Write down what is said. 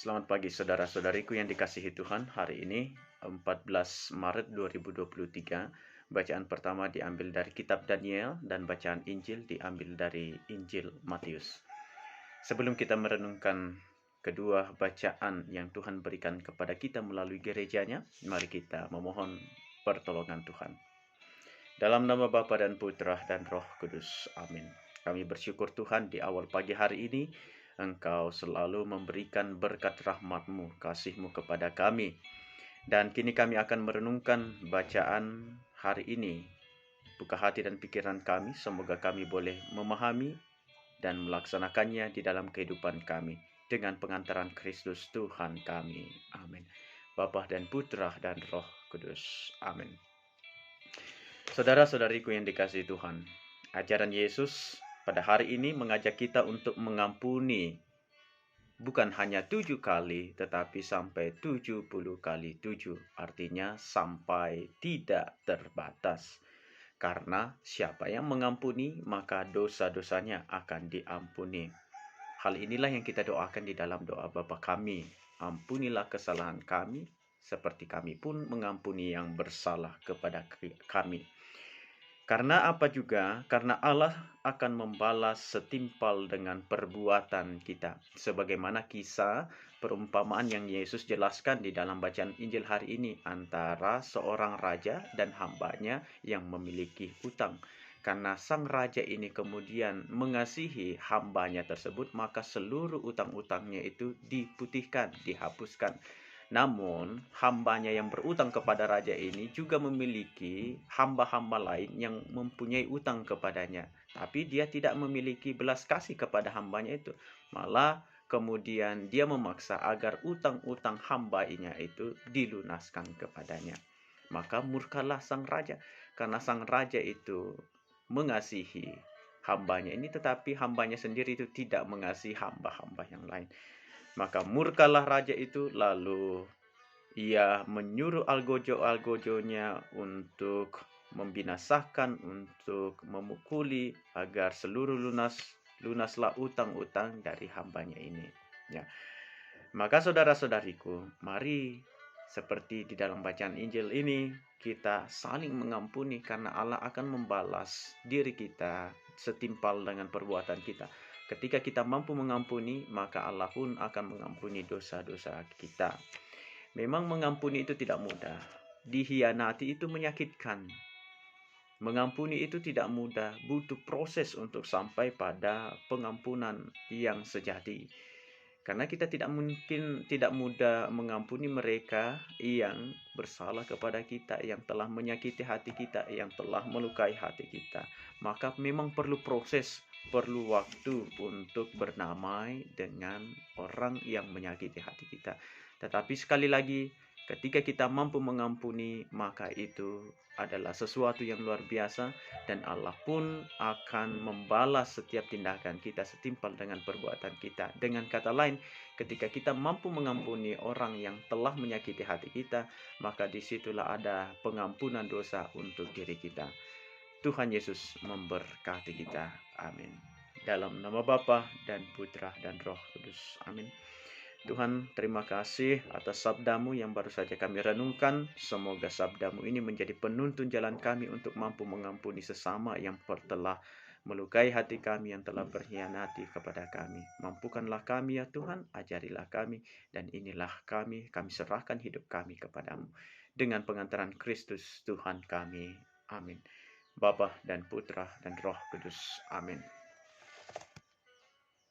Selamat pagi saudara-saudariku yang dikasihi Tuhan. Hari ini 14 Maret 2023. Bacaan pertama diambil dari kitab Daniel dan bacaan Injil diambil dari Injil Matius. Sebelum kita merenungkan kedua bacaan yang Tuhan berikan kepada kita melalui gerejanya, mari kita memohon pertolongan Tuhan. Dalam nama Bapa dan Putra dan Roh Kudus. Amin. Kami bersyukur Tuhan di awal pagi hari ini Engkau selalu memberikan berkat rahmat-Mu, kasih-Mu kepada kami. Dan kini kami akan merenungkan bacaan hari ini. Buka hati dan pikiran kami, semoga kami boleh memahami dan melaksanakannya di dalam kehidupan kami. Dengan pengantaran Kristus Tuhan kami. Amin. Bapa dan Putra dan Roh Kudus. Amin. Saudara-saudariku yang dikasihi Tuhan, ajaran Yesus pada hari ini mengajak kita untuk mengampuni bukan hanya 7 kali, tetapi sampai 70 kali 7. Artinya sampai tidak terbatas. Karena siapa yang mengampuni, maka dosa-dosanya akan diampuni. Hal inilah yang kita doakan di dalam doa Bapa kami. Ampunilah kesalahan kami, seperti kami pun mengampuni yang bersalah kepada kami. Karena apa juga? Karena Allah akan membalas setimpal dengan perbuatan kita. Sebagaimana kisah perumpamaan yang Yesus jelaskan di dalam bacaan Injil hari ini antara seorang raja dan hambanya yang memiliki utang. Karena sang raja ini kemudian mengasihi hambanya tersebut, maka seluruh utang-utangnya itu diputihkan, dihapuskan. Namun, hambanya yang berutang kepada raja ini juga memiliki hamba-hamba lain yang mempunyai utang kepadanya. Tapi dia tidak memiliki belas kasih kepada hambanya itu. Malah kemudian dia memaksa agar utang-utang hambanya itu dilunaskan kepadanya. Maka murkalah sang raja. Karena sang raja itu mengasihi hambanya ini, tetapi hambanya sendiri itu tidak mengasihi hamba-hamba yang lain. Maka murkalah raja itu, lalu ia menyuruh algojo-algojonya untuk membinasakan, untuk memukuli agar seluruh lunaslah utang-utang dari hambanya ini. Ya. Maka saudara-saudariku, mari seperti di dalam bacaan Injil ini kita saling mengampuni karena Allah akan membalas diri kita setimpal dengan perbuatan kita. Ketika kita mampu mengampuni, maka Allah pun akan mengampuni dosa-dosa kita. Memang mengampuni itu tidak mudah. Dikhianati itu menyakitkan. Mengampuni itu tidak mudah, butuh proses untuk sampai pada pengampunan yang sejati. Karena kita tidak mudah mengampuni mereka yang bersalah kepada kita, yang telah menyakiti hati kita, yang telah melukai hati kita. Maka memang perlu proses, perlu waktu untuk berdamai dengan orang yang menyakiti hati kita. Tetapi sekali lagi, ketika kita mampu mengampuni, maka itu adalah sesuatu yang luar biasa, dan Allah pun akan membalas setiap tindakan kita setimpal dengan perbuatan kita. Dengan kata lain, ketika kita mampu mengampuni orang yang telah menyakiti hati kita, maka disitulah ada pengampunan dosa untuk diri kita. Tuhan Yesus memberkati kita. Amin. Dalam nama Bapa dan Putra dan Roh Kudus. Amin. Tuhan, terima kasih atas sabdamu yang baru saja kami renungkan. Semoga sabdamu ini menjadi penuntun jalan kami untuk mampu mengampuni sesama yang telah melukai hati kami, yang telah berkhianati kepada kami. Mampukanlah kami ya Tuhan, ajarilah kami, dan inilah kami serahkan hidup kami kepadamu. Dengan pengantaran Kristus Tuhan kami. Amin. Bapa dan Putra dan Roh Kudus. Amin.